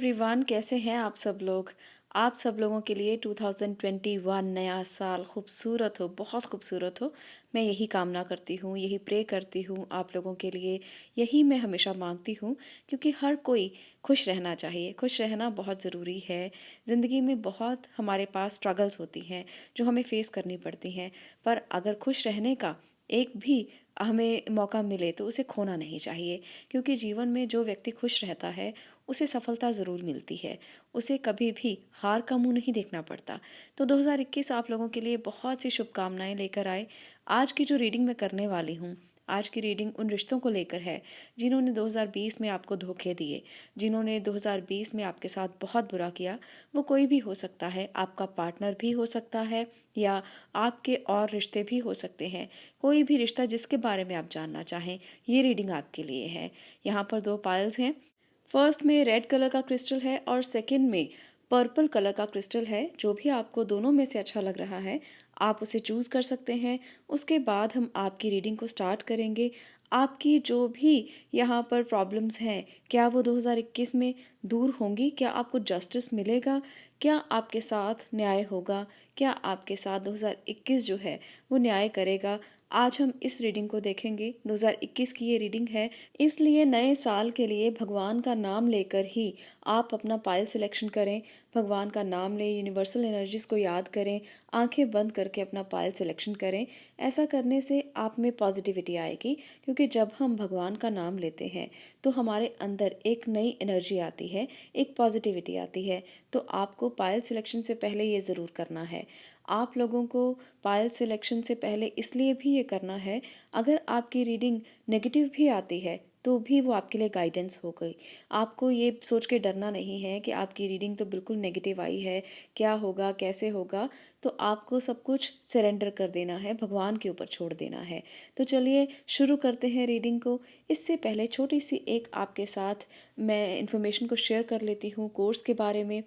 Everyone, कैसे हैं आप सब लोग। आप सब लोगों के लिए 2021 नया साल खूबसूरत हो, बहुत खूबसूरत हो। मैं यही कामना करती हूँ, यही प्रे करती हूँ आप लोगों के लिए। यही मैं हमेशा मांगती हूँ, क्योंकि हर कोई खुश रहना चाहिए। खुश रहना बहुत ज़रूरी है। ज़िंदगी में बहुत हमारे पास स्ट्रगल्स होती हैं जो हमें फेस करनी पड़ती हैं, पर अगर खुश रहने का एक भी हमें मौका मिले तो उसे खोना नहीं चाहिए। क्योंकि जीवन में जो व्यक्ति खुश रहता है उसे सफलता ज़रूर मिलती है। उसे कभी भी हार का मुंह नहीं देखना पड़ता। तो 2021 आप लोगों के लिए बहुत सी शुभकामनाएं लेकर आए। आज की जो रीडिंग मैं करने वाली हूँ, आज की रीडिंग उन रिश्तों को लेकर है जिन्होंने 2020 में आपको धोखे दिए, जिन्होंने 2020 में आपके साथ बहुत बुरा किया। वो कोई भी हो सकता है, आपका पार्टनर भी हो सकता है या आपके और रिश्ते भी हो सकते हैं। कोई भी रिश्ता जिसके बारे में आप जानना चाहें, ये रीडिंग आपके लिए है। यहाँ पर दो पायल्स हैं। फर्स्ट में रेड कलर का क्रिस्टल है और सेकंड में पर्पल कलर का क्रिस्टल है। जो भी आपको दोनों में से अच्छा लग रहा है आप उसे चूज़ कर सकते हैं। उसके बाद हम आपकी रीडिंग को स्टार्ट करेंगे। आपकी जो भी यहाँ पर प्रॉब्लम्स हैं, क्या वो 2021 में दूर होंगी? क्या आपको जस्टिस मिलेगा? क्या आपके साथ न्याय होगा? क्या आपके साथ 2021 जो है वो न्याय करेगा? आज हम इस रीडिंग को देखेंगे। 2021 की ये रीडिंग है, इसलिए नए साल के लिए भगवान का नाम लेकर ही आप अपना पायल सिलेक्शन करें। भगवान का नाम लें, यूनिवर्सल एनर्जीज़ को याद करें, आंखें बंद करके अपना पायल सिलेक्शन करें। ऐसा करने से आप में पॉजिटिविटी आएगी, क्योंकि जब हम भगवान का नाम लेते हैं तो हमारे अंदर एक नई एनर्जी आती है, एक पॉजिटिविटी आती है। तो आपको पायल सिलेक्शन से पहले ये ज़रूर करना है। आप लोगों को पायल सिलेक्शन से पहले इसलिए भी ये करना है, अगर आपकी रीडिंग नेगेटिव भी आती है तो भी वो आपके लिए गाइडेंस हो गई। आपको ये सोच के डरना नहीं है कि आपकी रीडिंग तो बिल्कुल नेगेटिव आई है, क्या होगा, कैसे होगा। तो आपको सब कुछ सरेंडर कर देना है, भगवान के ऊपर छोड़ देना है। तो चलिए शुरू करते हैं रीडिंग को। इससे पहले छोटी सी एक आपके साथ मैं इन्फॉर्मेशन को शेयर कर लेती हूँ कोर्स के बारे में।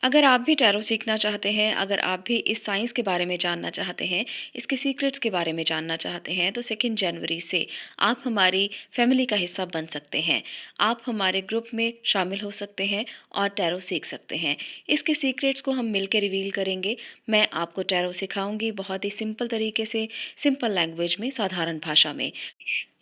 अगर आप भी टैरो सीखना चाहते हैं, अगर आप भी इस साइंस के बारे में जानना चाहते हैं, इसके सीक्रेट्स के बारे में जानना चाहते हैं, तो 2 जनवरी से आप हमारी फैमिली का हिस्सा बन सकते हैं। आप हमारे ग्रुप में शामिल हो सकते हैं और टैरो सीख सकते हैं। इसके सीक्रेट्स को हम मिलकर रिवील करेंगे। मैं आपको टैरो सिखाऊंगी बहुत ही सिंपल तरीके से, सिंपल लैंग्वेज में, साधारण भाषा में।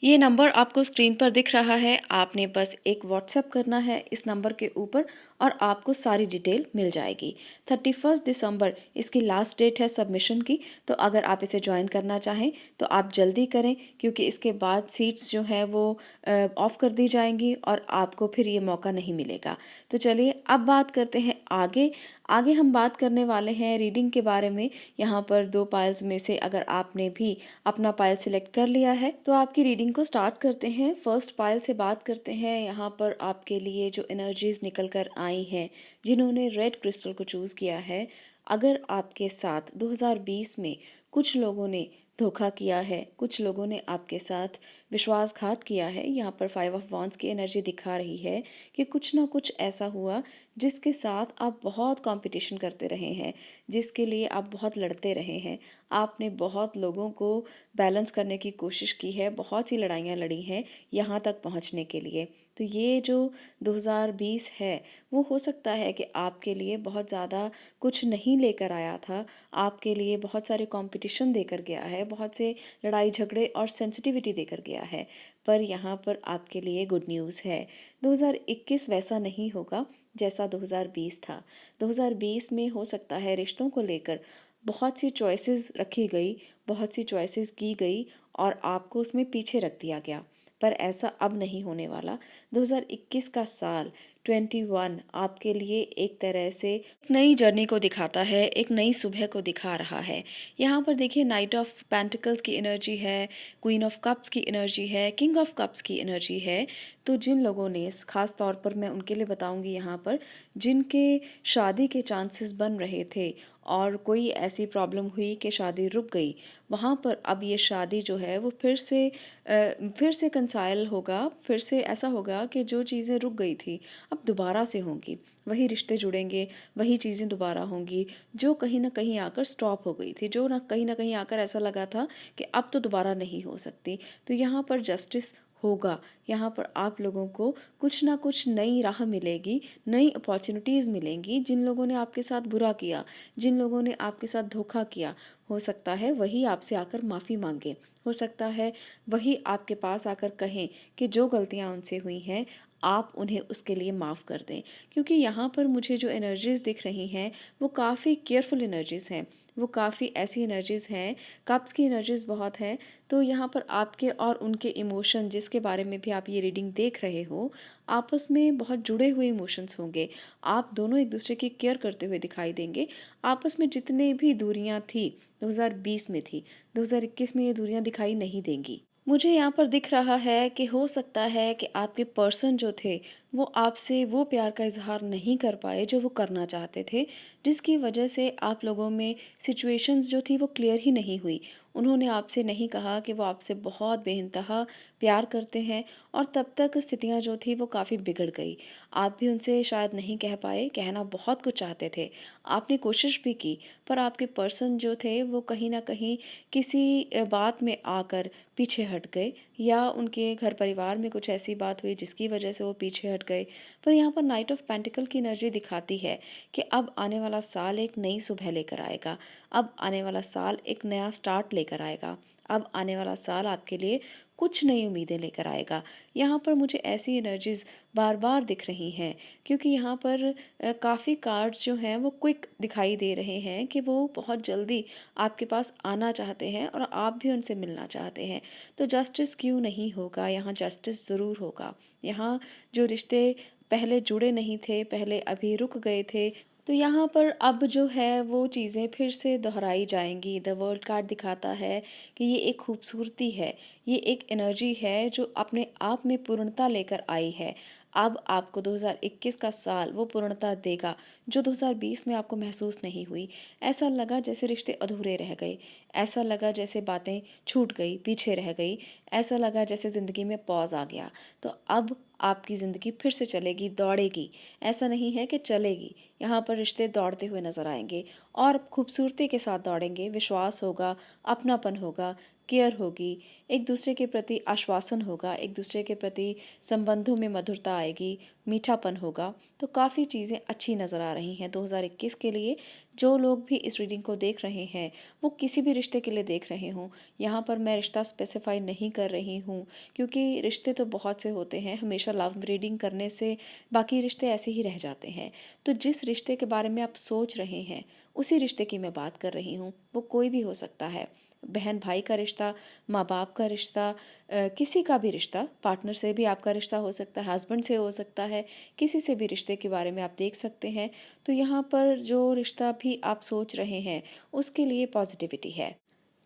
ये नंबर आपको स्क्रीन पर दिख रहा है, आपने बस एक व्हाट्सएप करना है इस नंबर के ऊपर और आपको सारी डिटेल मिल जाएगी। 31 दिसंबर इसकी लास्ट डेट है सबमिशन की। तो अगर आप इसे ज्वाइन करना चाहें तो आप जल्दी करें, क्योंकि इसके बाद सीट्स जो हैं वो ऑफ़ कर दी जाएंगी और आपको फिर ये मौका नहीं मिलेगा। तो चलिए अब बात करते हैं आगे। आगे हम बात करने वाले हैं रीडिंग के बारे में। यहाँ पर 2 पाइल्स में से अगर आपने भी अपना पायल सिलेक्ट कर लिया है तो आपकी रीडिंग को स्टार्ट करते हैं। फर्स्ट पायल से बात करते हैं। यहाँ पर आपके लिए जो एनर्जीज निकल कर आई हैं, जिन्होंने रेड क्रिस्टल को चूज़ किया है, अगर आपके साथ 2020 में कुछ लोगों ने धोखा किया है, कुछ लोगों ने आपके साथ विश्वासघात किया है, यहाँ पर 5 ऑफ वॉन्ड्स की एनर्जी दिखा रही है कि कुछ ना कुछ ऐसा हुआ जिसके साथ आप बहुत कंपटीशन करते रहे हैं, जिसके लिए आप बहुत लड़ते रहे हैं। आपने बहुत लोगों को बैलेंस करने की कोशिश की है, बहुत सी लड़ाइयाँ लड़ी हैं यहाँ तक पहुँचने के लिए। तो ये जो 2020 है वो हो सकता है कि आपके लिए बहुत ज़्यादा कुछ नहीं लेकर आया था, आपके लिए बहुत सारे कंपटीशन देकर गया है, बहुत से लड़ाई झगड़े और सेंसिटिविटी देकर गया है। पर यहाँ पर आपके लिए गुड न्यूज़ है। 2021 वैसा नहीं होगा जैसा 2020 था। 2020 में हो सकता है रिश्तों को लेकर बहुत सी चॉइसेस रखी गई, बहुत सी चॉइसेस की गई और आपको उसमें पीछे रख दिया गया। पर ऐसा अब नहीं होने वाला। 2021 का साल 21 आपके लिए एक तरह से एक नई जर्नी को दिखाता है, एक नई सुबह को दिखा रहा है। यहाँ पर देखिए नाइट ऑफ पेंटिकल्स की एनर्जी है, क्वीन ऑफ कप्स की एनर्जी है, किंग ऑफ कप्स की एनर्जी है। तो जिन लोगों ने, ख़ास तौर पर मैं उनके लिए बताऊंगी यहाँ पर, जिनके शादी के चांसेस बन रहे थे और कोई ऐसी प्रॉब्लम हुई कि शादी रुक गई, वहाँ पर अब ये शादी जो है वो फिर से कंसाइल होगा, फिर से ऐसा होगा कि जो चीज़ें रुक गई थी अब दोबारा से होंगी। वही रिश्ते जुड़ेंगे, वही चीज़ें दोबारा होंगी जो कहीं ना कहीं आकर स्टॉप हो गई थी, जो ना कहीं आकर ऐसा लगा था कि अब तो दोबारा नहीं हो सकती। तो यहाँ पर जस्टिस होगा। यहाँ पर आप लोगों को कुछ ना कुछ नई राह मिलेगी, नई अपॉर्च्युनिटीज़ मिलेंगी। जिन लोगों ने आपके साथ बुरा किया, जिन लोगों ने आपके साथ धोखा किया, हो सकता है वही आपसे आकर माफ़ी माँगे। हो सकता है वही आपके पास आकर कहें कि जो गलतियाँ उनसे हुई हैं, आप उन्हें उसके लिए माफ़ कर दें। क्योंकि यहाँ पर मुझे जो एनर्जीज़ दिख रही हैं, वो काफ़ी केयरफुल एनर्जीज़ हैं। वो काफ़ी ऐसी एनर्जीज़ हैं, कप्स की एनर्जीज़ बहुत हैं। तो यहाँ पर आपके और उनके इमोशन, जिसके बारे में भी आप ये रीडिंग देख रहे हो, आपस में बहुत जुड़े हुए इमोशंस होंगे। आप दोनों एक दूसरे की केयर करते हुए दिखाई देंगे। आपस में जितने भी दूरियां थी 2020 में थी, 2021 में ये दूरियां दिखाई नहीं देंगी। मुझे यहाँ पर दिख रहा है कि हो सकता है कि आपके पर्सन जो थे, वो आपसे वो प्यार का इज़हार नहीं कर पाए जो वो करना चाहते थे, जिसकी वजह से आप लोगों में सिचुएशंस जो थी वो क्लियर ही नहीं हुई। उन्होंने आपसे नहीं कहा कि वो आपसे बहुत बेइंतहा प्यार करते हैं, और तब तक स्थितियाँ जो थी वो काफ़ी बिगड़ गई। आप भी उनसे शायद नहीं कह पाए, कहना बहुत कुछ चाहते थे। आपने कोशिश भी की, पर आपके पर्सन जो थे वो कहीं न कहीं किसी बात में आकर पीछे हट गए, या उनके घर परिवार में कुछ ऐसी बात हुई जिसकी वजह से वो पीछे हट गए। पर यहाँ पर नाइट ऑफ पेंटिकल की एनर्जी दिखाती है कि अब आने वाला साल एक नई सुबह लेकर आएगा। अब आने वाला साल एक नया स्टार्ट लेकर आएगा। अब आने वाला साल आपके लिए कुछ नई उम्मीदें लेकर आएगा। यहाँ पर मुझे ऐसी एनर्जीज़ बार-बार दिख रही हैं, क्योंकि यहाँ पर काफ़ी कार्ड्स जो हैं वो क्विक दिखाई दे रहे हैं कि वो बहुत जल्दी आपके पास आना चाहते हैं और आप भी उनसे मिलना चाहते हैं। तो जस्टिस क्यों नहीं होगा, यहाँ जस्टिस ज़रूर होगा। यहाँ जो रिश्ते पहले जुड़े नहीं थे, पहले अभी रुक गए थे, तो यहाँ पर अब जो है वो चीज़ें फिर से दोहराई जाएँगी। द वर्ल्ड कार्ड दिखाता है कि ये एक खूबसूरती है, ये एक एनर्जी है जो अपने आप में पूर्णता लेकर आई है। अब आपको 2021 का साल वो पूर्णता देगा, जो 2020 में आपको महसूस नहीं हुई। ऐसा लगा जैसे रिश्ते अधूरे रह गए, ऐसा लगा जैसे बातें छूट गई, पीछे रह गई, ऐसा लगा जैसे ज़िंदगी में पॉज़ आ गया। तो अब आपकी ज़िंदगी फिर से चलेगी, दौड़ेगी। ऐसा नहीं है कि चलेगी, यहाँ पर रिश्ते दौड़ते हुए नज़र आएँगे, और खूबसूरती के साथ दौड़ेंगे। विश्वास होगा, अपनापन होगा, केयर होगी, एक दूसरे के प्रति आश्वासन होगा, एक दूसरे के प्रति संबंधों में मधुरता आएगी, मीठापन होगा। तो काफ़ी चीज़ें अच्छी नज़र आ रही हैं 2021 के लिए। जो लोग भी इस रीडिंग को देख रहे हैं, वो किसी भी रिश्ते के लिए देख रहे हों, यहाँ पर मैं रिश्ता स्पेसिफाई नहीं कर रही हूँ, क्योंकि रिश्ते तो बहुत से होते हैं। हमेशा लव रीडिंग करने से बाकी रिश्ते ऐसे ही रह जाते हैं। तो जिस रिश्ते के बारे में आप सोच रहे हैं, उसी रिश्ते की मैं बात कर रही हूँ। वो कोई भी हो सकता है, बहन भाई का रिश्ता, माँ बाप का रिश्ता, किसी का भी रिश्ता, पार्टनर से भी आपका रिश्ता हो सकता है, हस्बैंड से हो सकता है, किसी से भी रिश्ते के बारे में आप देख सकते हैं। तो यहाँ पर जो रिश्ता भी आप सोच रहे हैं, उसके लिए पॉजिटिविटी है।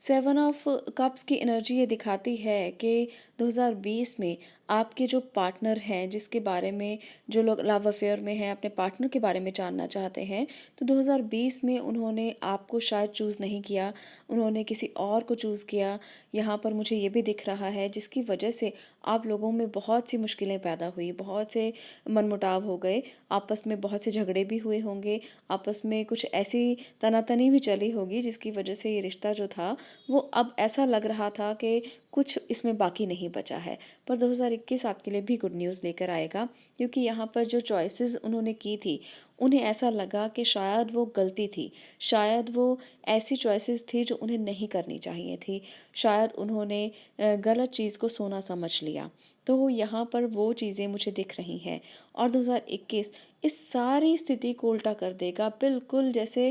7 ऑफ कप्स की एनर्जी ये दिखाती है कि 2020 में आपके जो पार्टनर हैं, जिसके बारे में जो लोग लव अफेयर में हैं, अपने पार्टनर के बारे में जानना चाहते हैं, तो 2020 में उन्होंने आपको शायद चूज़ नहीं किया, उन्होंने किसी और को चूज़ किया। यहाँ पर मुझे ये भी दिख रहा है, जिसकी वजह से आप लोगों में बहुत सी मुश्किलें पैदा हुई, बहुत से मनमुटाव हो गए, आपस में बहुत से झगड़े भी हुए होंगे, आपस में कुछ ऐसी तनातनी भी चली होगी, जिसकी वजह से ये रिश्ता जो था वो अब ऐसा लग रहा था कि कुछ इसमें बाकी नहीं बचा है। पर 2021 आपके लिए भी गुड न्यूज़ लेकर आएगा, क्योंकि यहाँ पर जो चॉइसेस उन्होंने की थी, उन्हें ऐसा लगा कि शायद वो गलती थी, शायद वो ऐसी चॉइसेस थी जो उन्हें नहीं करनी चाहिए थी, शायद उन्होंने गलत चीज़ को सोना समझ लिया। तो यहाँ पर वो चीज़ें मुझे दिख रही हैं, और 2021 इस सारी स्थिति को उल्टा कर देगा, बिल्कुल जैसे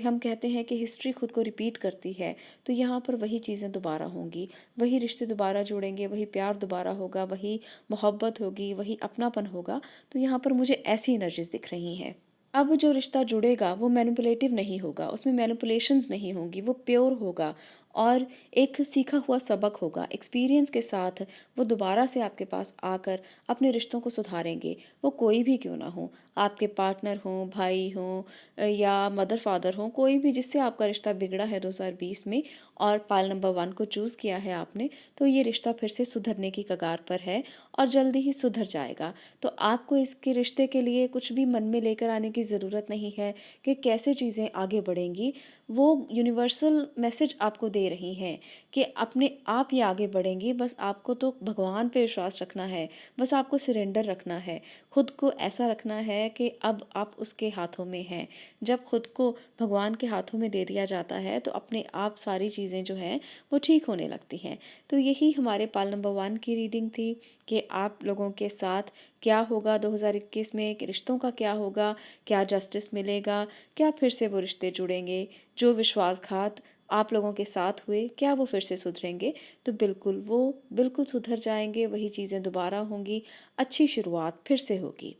हम कहते हैं कि हिस्ट्री खुद को रिपीट करती है। तो यहाँ पर वही चीज़ें दोबारा होंगी, वही रिश्ते दोबारा जुड़ेंगे, वही प्यार दोबारा होगा, वही मोहब्बत होगी, वही अपनापन होगा। तो यहाँ पर मुझे ऐसी एनर्जीज़ दिख रही हैं। अब जो रिश्ता जुड़ेगा वो मैनिपुलेटिव नहीं होगा, उसमें मैनिपुलेशंस नहीं होंगी, वो प्योर होगा, और एक सीखा हुआ सबक होगा। एक्सपीरियंस के साथ वो दोबारा से आपके पास आकर अपने रिश्तों को सुधारेंगे, वो कोई भी क्यों ना हो, आपके पार्टनर हों, भाई हों, या मदर फादर हों, कोई भी जिससे आपका रिश्ता बिगड़ा है 2020 में, और पाल नंबर 1 को चूज़ किया है आपने, तो ये रिश्ता फिर से सुधरने की कगार पर है, और जल्दी ही सुधर जाएगा। तो आपको इसके रिश्ते के लिए कुछ भी मन में लेकर आने की ज़रूरत नहीं है कि कैसे चीज़ें आगे बढ़ेंगी। वो यूनिवर्सल मैसेज आपको दे दे रही हैं कि अपने आप ही आगे बढ़ेंगी, बस आपको तो भगवान पे विश्वास रखना है, बस आपको सरेंडर रखना है, खुद को ऐसा रखना है कि अब आप उसके हाथों में हैं। जब खुद को भगवान के हाथों में दे दिया जाता है तो अपने आप सारी चीज़ें जो हैं वो ठीक होने लगती हैं। तो यही हमारे पाल नंबर 1 की रीडिंग थी कि आप लोगों के साथ क्या होगा 2021 में, कि रिश्तों का क्या होगा, क्या जस्टिस मिलेगा, क्या फिर से वो रिश्ते जुड़ेंगे, जो विश्वासघात आप लोगों के साथ हुए क्या वो फिर से सुधरेंगे? तो बिल्कुल वो बिल्कुल सुधर जाएँगे, वही चीज़ें दोबारा होंगी, अच्छी शुरुआत फिर से होगी।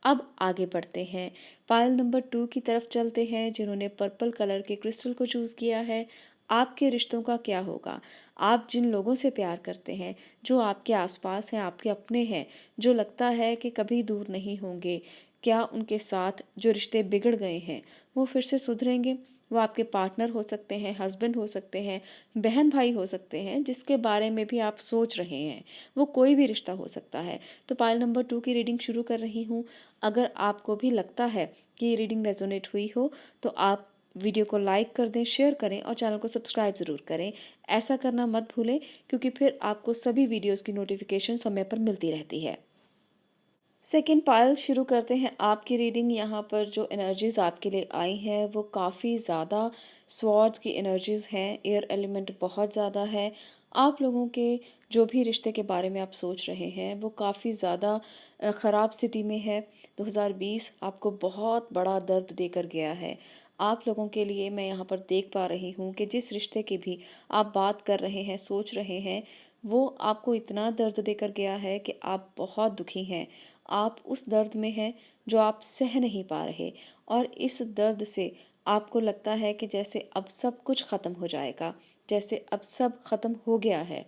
अब आगे बढ़ते हैं, पायल नंबर 2 की तरफ चलते हैं, जिन्होंने पर्पल कलर के क्रिस्टल को चूज़ किया है। आपके रिश्तों का क्या होगा? आप जिन लोगों से प्यार करते हैं, जो आपके आसपास हैं, आपके अपने हैं, जो लगता है कि कभी दूर नहीं होंगे, क्या उनके साथ जो रिश्ते बिगड़ गए हैं, वो फिर से सुधरेंगे? वो आपके पार्टनर हो सकते हैं, हस्बैंड हो सकते हैं, बहन-भाई हो सकते हैं, जिसके बारे में भी आप सोच रहे हैं। वो कोई भी रिश्ता हो सकता है। तो पायल नंबर 2 की रीडिंग शुरू कर रही हूँ। अगर आपको भी लगता है कि ये रीडिंग रेजोनेट हुई हो तो आप वीडियो को लाइक कर दें, शेयर करें और चैनल को सब्सक्राइब ज़रूर करें। ऐसा करना मत भूलें, क्योंकि फिर आपको सभी वीडियोस की नोटिफिकेशन समय पर मिलती रहती है। सेकंड पायल शुरू करते हैं आपकी रीडिंग। यहाँ पर जो एनर्जीज़ आपके लिए आई हैं वो काफ़ी ज़्यादा स्वॉर्ड्स की एनर्जीज़ हैं, एयर एलिमेंट बहुत ज़्यादा है। आप लोगों के जो भी रिश्ते के बारे में आप सोच रहे हैं वो काफ़ी ज़्यादा ख़राब स्थिति में है। 2020 आपको बहुत बड़ा दर्द देकर गया है। आप लोगों के लिए मैं यहाँ पर देख पा रही हूँ कि जिस रिश्ते की भी आप बात कर रहे हैं, सोच रहे हैं, वो आपको इतना दर्द देकर गया है कि आप बहुत दुखी हैं। आप उस दर्द में हैं जो आप सह नहीं पा रहे, और इस दर्द से आपको लगता है कि जैसे अब सब कुछ ख़त्म हो जाएगा, जैसे अब सब ख़त्म हो गया है।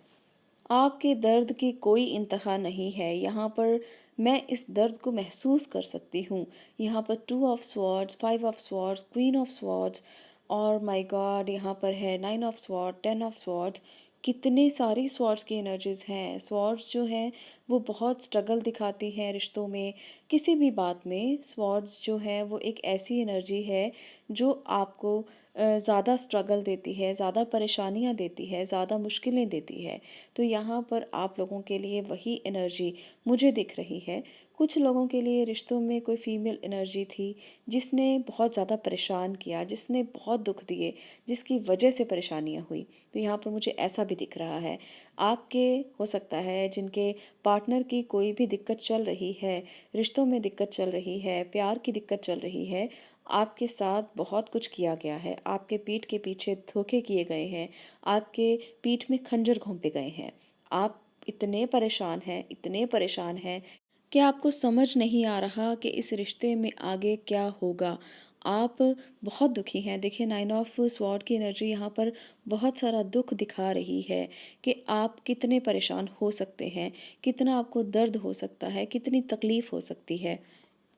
आपके दर्द की कोई इंतहा नहीं है। यहाँ पर मैं इस दर्द को महसूस कर सकती हूँ। यहाँ पर 2 of swords, 5 of swords, queen of swords, और माय गॉड यहाँ पर है 9 ऑफ स्वॉर्ड, 10 ऑफ स्वॉर्ड्स। कितने सारी स्वॉर्ड्स की एनर्जीज़ हैं। स्वॉर्ड्स जो हैं वो बहुत स्ट्रगल दिखाती हैं रिश्तों में, किसी भी बात में। स्वॉर्ड्स जो है वो एक ऐसी एनर्जी है जो आपको ज़्यादा स्ट्रगल देती है, ज़्यादा परेशानियाँ देती है, ज़्यादा मुश्किलें देती है। तो यहाँ पर आप लोगों के लिए वही एनर्जी मुझे दिख रही है। कुछ लोगों के लिए रिश्तों में कोई फीमेल एनर्जी थी जिसने बहुत ज़्यादा परेशान किया, जिसने बहुत दुख दिए, जिसकी वजह से परेशानियाँ हुई। तो यहाँ पर मुझे ऐसा भी दिख रहा है। आपके हो सकता है जिनके पार्टनर की कोई भी दिक्कत चल रही है, रिश्तों में दिक्कत चल रही है, प्यार की दिक्कत चल रही है, आपके साथ बहुत कुछ किया गया है, आपके पीठ के पीछे धोखे किए गए हैं, आपके पीठ में खंजर घोंपे गए हैं। आप इतने परेशान हैं, इतने परेशान हैं कि आपको समझ नहीं आ रहा कि इस रिश्ते में आगे क्या होगा। आप बहुत दुखी हैं। देखिए 9 ऑफ स्वॉर्ड की एनर्जी यहाँ पर बहुत सारा दुख दिखा रही है कि आप कितने परेशान हो सकते हैं, कितना आपको दर्द हो सकता है, कितनी तकलीफ़ हो सकती है।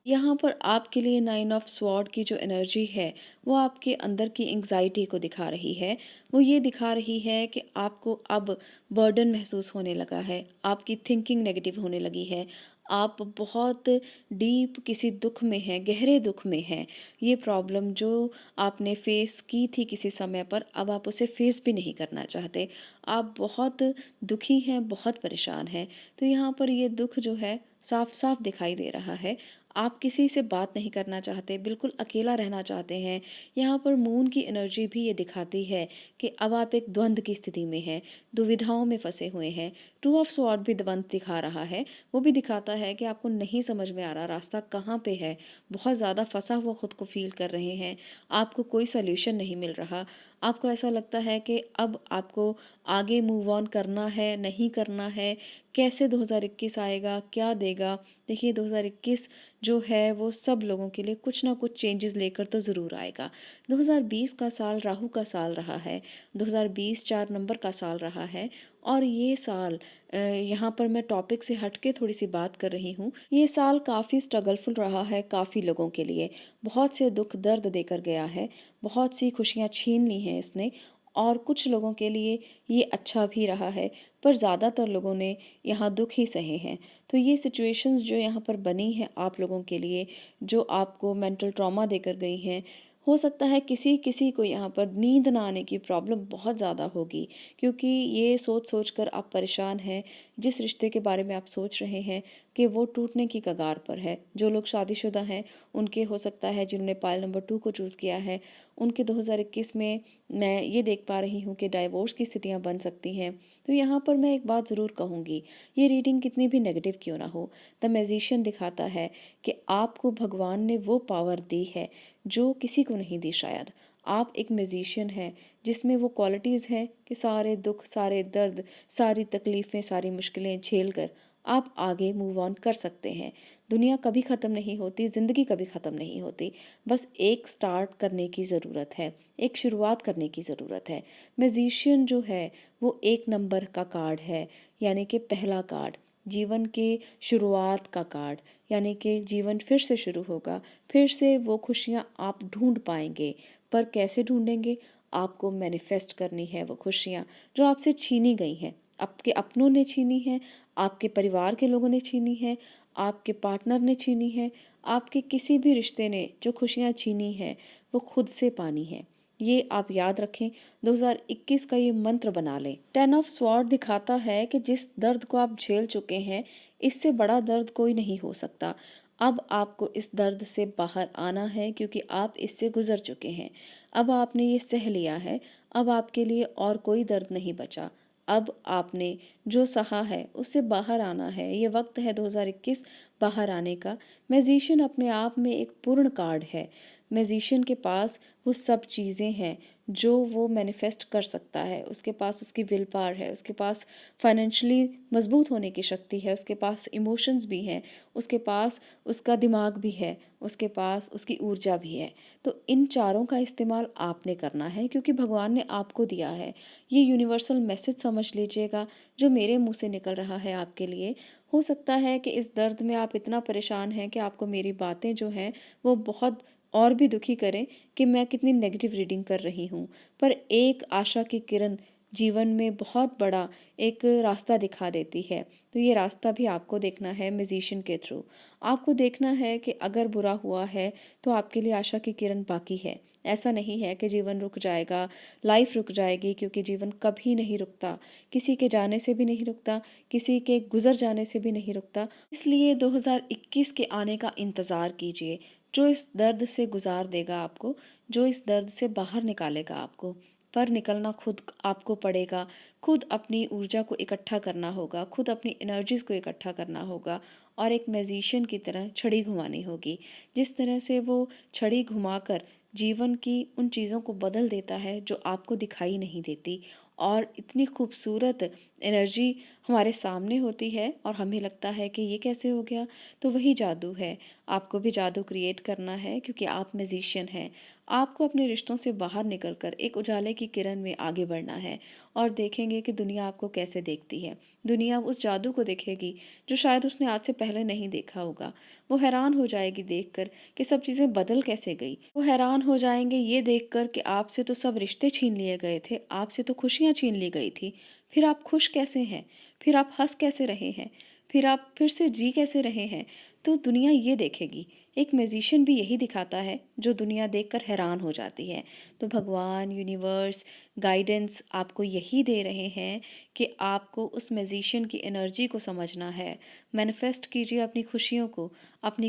यहाँ पर आपके लिए 9 ऑफ स्वॉर्ड की जो एनर्जी है वो आपके अंदर की एंग्जाइटी को दिखा रही है। वो ये दिखा रही है कि आपको अब बर्डन महसूस होने लगा है, आपकी थिंकिंग नेगेटिव होने लगी है, आप बहुत डीप किसी दुख में हैं, गहरे दुख में हैं। ये प्रॉब्लम जो आपने फेस की थी किसी समय पर, अब आप उसे फेस भी नहीं करना चाहते। आप बहुत दुखी हैं, बहुत परेशान हैं। तो यहाँ पर ये दुख जो है साफ साफ दिखाई दे रहा है। आप किसी से बात नहीं करना चाहते, बिल्कुल अकेला रहना चाहते हैं। यहाँ पर मून की एनर्जी भी ये दिखाती है कि अब आप एक द्वंद्व की स्थिति में हैं, दुविधाओं में फंसे हुए हैं। 2 ऑफ स्वॉर्ड भी द्वंद्व दिखा रहा है। वो भी दिखाता है कि आपको नहीं समझ में आ रहा रास्ता कहाँ पे है। बहुत ज़्यादा फंसा हुआ खुद को फील कर रहे हैं। आपको कोई सॉल्यूशन नहीं मिल रहा। आपको ऐसा लगता है कि अब आपको आगे मूव ऑन करना है, नहीं करना है, कैसे 2021 आएगा, क्या देगा। देखिए 2021 जो है वो सब लोगों के लिए कुछ ना कुछ चेंजेस लेकर तो ज़रूर आएगा। 2020 का साल राहु का साल रहा है, 2020 4 नंबर का साल रहा है, और ये साल यहाँ पर मैं टॉपिक से हट के थोड़ी सी बात कर रही हूँ। ये साल काफ़ी स्ट्रगलफुल रहा है काफ़ी लोगों के लिए, बहुत से दुख दर्द देकर गया है, बहुत सी खुशियाँ छीन ली हैं इसने, और कुछ लोगों के लिए ये अच्छा भी रहा है, पर ज़्यादातर लोगों ने यहाँ दुख ही सहे हैं। तो ये सिचुएशंस जो यहाँ पर बनी हैं आप लोगों के लिए, जो आपको मेंटल ट्रॉमा देकर गई हैं, हो सकता है किसी किसी को यहाँ पर नींद ना आने की प्रॉब्लम बहुत ज़्यादा होगी, क्योंकि ये सोच सोच कर आप परेशान हैं। जिस रिश्ते के बारे में आप सोच रहे हैं कि वो टूटने की कगार पर है। जो लोग शादीशुदा हैं उनके हो सकता है, जिन्होंने पायल नंबर 2 को चूज़ किया है, उनके 2021 में मैं ये देख पा रही हूँ कि डाइवोर्स की स्थितियाँ बन सकती हैं। तो यहाँ पर मैं एक बात ज़रूर कहूँगी, ये रीडिंग कितनी भी नेगेटिव क्यों ना हो, द मैजिशियन दिखाता है कि आपको भगवान ने वो पावर दी है जो किसी को नहीं दी शायद। आप एक मैजिशियन हैं जिसमें वो क्वालिटीज़ हैं कि सारे दुख, सारे दर्द, सारी तकलीफ़ें, सारी मुश्किलें झेल कर आप आगे मूव ऑन कर सकते हैं। दुनिया कभी ख़त्म नहीं होती, ज़िंदगी कभी ख़त्म नहीं होती। बस एक स्टार्ट करने की ज़रूरत है, एक शुरुआत करने की ज़रूरत है। मैजिशियन जो है वो 1 नंबर का कार्ड है, यानी कि पहला कार्ड, जीवन के शुरुआत का कार्ड, यानी कि जीवन फिर से शुरू होगा, फिर से वो खुशियाँ आप ढूँढ पाएँगे। पर कैसे ढूँढेंगे? आपको मैनिफेस्ट करनी है वो खुशियाँ जो आपसे छीनी गई हैं। आपके अपनों ने छीनी हैं, आपके परिवार के लोगों ने छीनी है, आपके पार्टनर ने छीनी है, आपके किसी भी रिश्ते ने जो खुशियाँ छीनी हैं, वो खुद से पानी है। ये आप याद रखें, 2021 का ये मंत्र बना लें। 10 ऑफ स्वॉर्ड दिखाता है कि जिस दर्द को आप झेल चुके हैं, इससे बड़ा दर्द कोई नहीं हो सकता। अब आपको इस दर्द से बाहर आना है, क्योंकि आप इससे गुजर चुके हैं। अब आपने ये सह लिया है, अब आपके लिए और कोई दर्द नहीं बचा। अब आपने जो सहा है उससे बाहर आना है। ये वक्त है 2021 बाहर आने का। मैजिशियन अपने आप में एक पूर्ण कार्ड है। मैजिशियन के पास वो सब चीज़ें हैं जो वो मैनिफेस्ट कर सकता है। उसके पास उसकी विल पावर है, उसके पास फाइनेंशियली मजबूत होने की शक्ति है, उसके पास इमोशंस भी हैं, उसके पास उसका दिमाग भी है, उसके पास उसकी ऊर्जा भी है। तो इन चारों का इस्तेमाल आपने करना है, क्योंकि भगवान ने आपको दिया है। ये यूनिवर्सल मैसेज समझ लीजिएगा जो मेरे मुंह से निकल रहा है आपके लिए। हो सकता है कि इस दर्द में आप इतना परेशान हैं कि आपको मेरी बातें जो हैं वो बहुत और भी दुखी करें कि मैं कितनी नेगेटिव रीडिंग कर रही हूँ। पर एक आशा की किरण जीवन में बहुत बड़ा एक रास्ता दिखा देती है। तो ये रास्ता भी आपको देखना है मैजिशियन के थ्रू। आपको देखना है कि अगर बुरा हुआ है तो आपके लिए आशा की किरण बाकी है। ऐसा नहीं है कि जीवन रुक जाएगा, लाइफ रुक जाएगी, क्योंकि जीवन कभी नहीं रुकता। किसी के जाने से भी नहीं रुकता, किसी के गुजर जाने से भी नहीं रुकता। इसलिए 2021 के आने का इंतज़ार कीजिए, जो इस दर्द से गुजार देगा आपको, जो इस दर्द से बाहर निकालेगा आपको। पर निकलना खुद आपको पड़ेगा। खुद अपनी ऊर्जा को इकट्ठा करना होगा, खुद अपनी एनर्जीज़ को इकट्ठा करना होगा और एक मैजिशियन की तरह छड़ी घुमानी होगी। जिस तरह से वो छड़ी घुमाकर जीवन की उन चीज़ों को बदल देता है जो आपको दिखाई नहीं देती, और इतनी खूबसूरत एनर्जी हमारे सामने होती है और हमें लगता है कि ये कैसे हो गया। तो वही जादू है। आपको भी जादू क्रिएट करना है, क्योंकि आप मैजिशियन हैं। आपको अपने रिश्तों से बाहर निकलकर एक उजाले की किरण में आगे बढ़ना है और देखेंगे कि दुनिया आपको कैसे देखती है। दुनिया उस जादू को देखेगी जो शायद उसने आज से पहले नहीं देखा होगा। वो हैरान हो जाएगी देखकर कि सब चीज़ें बदल कैसे गई। वो हैरान हो जाएंगे ये देखकर कि आपसे तो सब रिश्ते छीन लिए गए थे, आपसे तो खुशियाँ छीन ली गई थी। फिर आप खुश कैसे हैं? फिर आप हंस कैसे रहे हैं? फिर आप फिर से जी कैसे रहे हैं? तो दुनिया ये देखेगी। एक मैजिशियन भी यही दिखाता है जो दुनिया देखकर हैरान हो जाती है। तो भगवान, यूनिवर्स, गाइडेंस आपको यही दे रहे हैं कि आपको उस मैजिशियन की एनर्जी को समझना है। मैनिफेस्ट कीजिए अपनी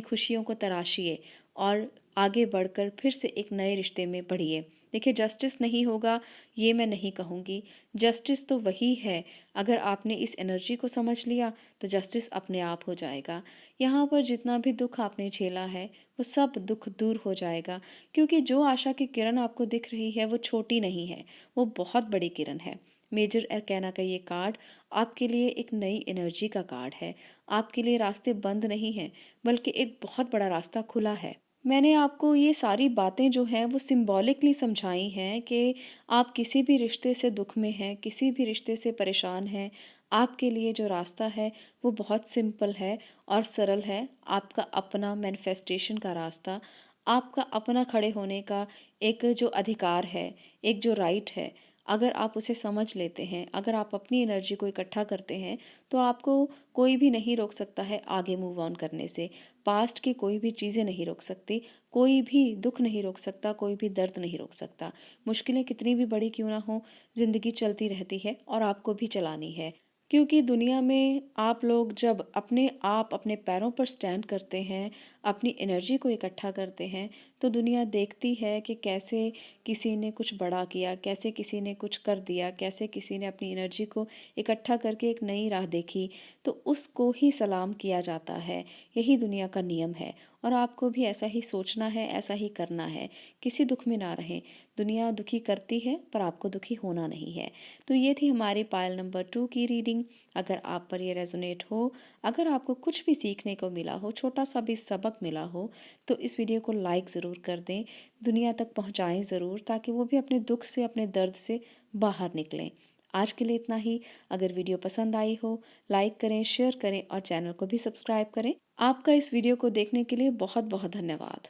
खुशियों को तराशिए और आगे बढ़कर फिर से एक नए रिश्ते में बढ़िए। देखिए, जस्टिस नहीं होगा ये मैं नहीं कहूँगी। जस्टिस तो वही है, अगर आपने इस एनर्जी को समझ लिया तो जस्टिस अपने आप हो जाएगा। यहाँ पर जितना भी दुख आपने झेला है वो सब दुख दूर हो जाएगा, क्योंकि जो आशा की किरण आपको दिख रही है वो छोटी नहीं है, वो बहुत बड़ी किरण है। मेजर अरकाना का ये कार्ड आपके लिए एक नई एनर्जी का कार्ड है। आपके लिए रास्ते बंद नहीं हैं, बल्कि एक बहुत बड़ा रास्ता खुला है। मैंने आपको ये सारी बातें जो हैं वो सिंबॉलिकली समझाई हैं कि आप किसी भी रिश्ते से दुख में हैं, किसी भी रिश्ते से परेशान हैं, आपके लिए जो रास्ता है वो बहुत सिंपल है और सरल है। आपका अपना मैनिफेस्टेशन का रास्ता, आपका अपना खड़े होने का एक जो अधिकार है, एक जो राइट है, अगर आप उसे समझ लेते हैं, अगर आप अपनी एनर्जी को इकट्ठा करते हैं, तो आपको कोई भी नहीं रोक सकता है आगे मूव ऑन करने से। पास्ट की कोई भी चीज़ें नहीं रोक सकती, कोई भी दुःख नहीं रोक सकता, कोई भी दर्द नहीं रोक सकता। मुश्किलें कितनी भी बड़ी क्यों ना हों, ज़िंदगी चलती रहती है और आपको भी चलानी है। क्योंकि दुनिया में आप लोग जब अपने आप अपने पैरों पर स्टैंड करते हैं, अपनी एनर्जी को इकट्ठा करते हैं, तो दुनिया देखती है कि कैसे किसी ने कुछ बड़ा किया, कैसे किसी ने कुछ कर दिया, कैसे किसी ने अपनी एनर्जी को इकट्ठा करके एक नई राह देखी, तो उसको ही सलाम किया जाता है। यही दुनिया का नियम है और आपको भी ऐसा ही सोचना है, ऐसा ही करना है। किसी दुख में ना रहें। दुनिया दुखी करती है पर आपको दुखी होना नहीं है। तो ये थी हमारी पायल नंबर 2 की रीडिंग। अगर आप पर ये रेजोनेट हो, अगर आपको कुछ भी सीखने को मिला हो, छोटा सा भी सबक मिला हो, तो इस वीडियो को लाइक ज़रूर कर दें, दुनिया तक पहुंचाएं ज़रूर, ताकि वो भी अपने दुख से, अपने दर्द से बाहर निकलें। आज के लिए इतना ही। अगर वीडियो पसंद आई हो, लाइक करें, शेयर करें और चैनल को भी सब्सक्राइब करें। आपका इस वीडियो को देखने के लिए बहुत बहुत धन्यवाद।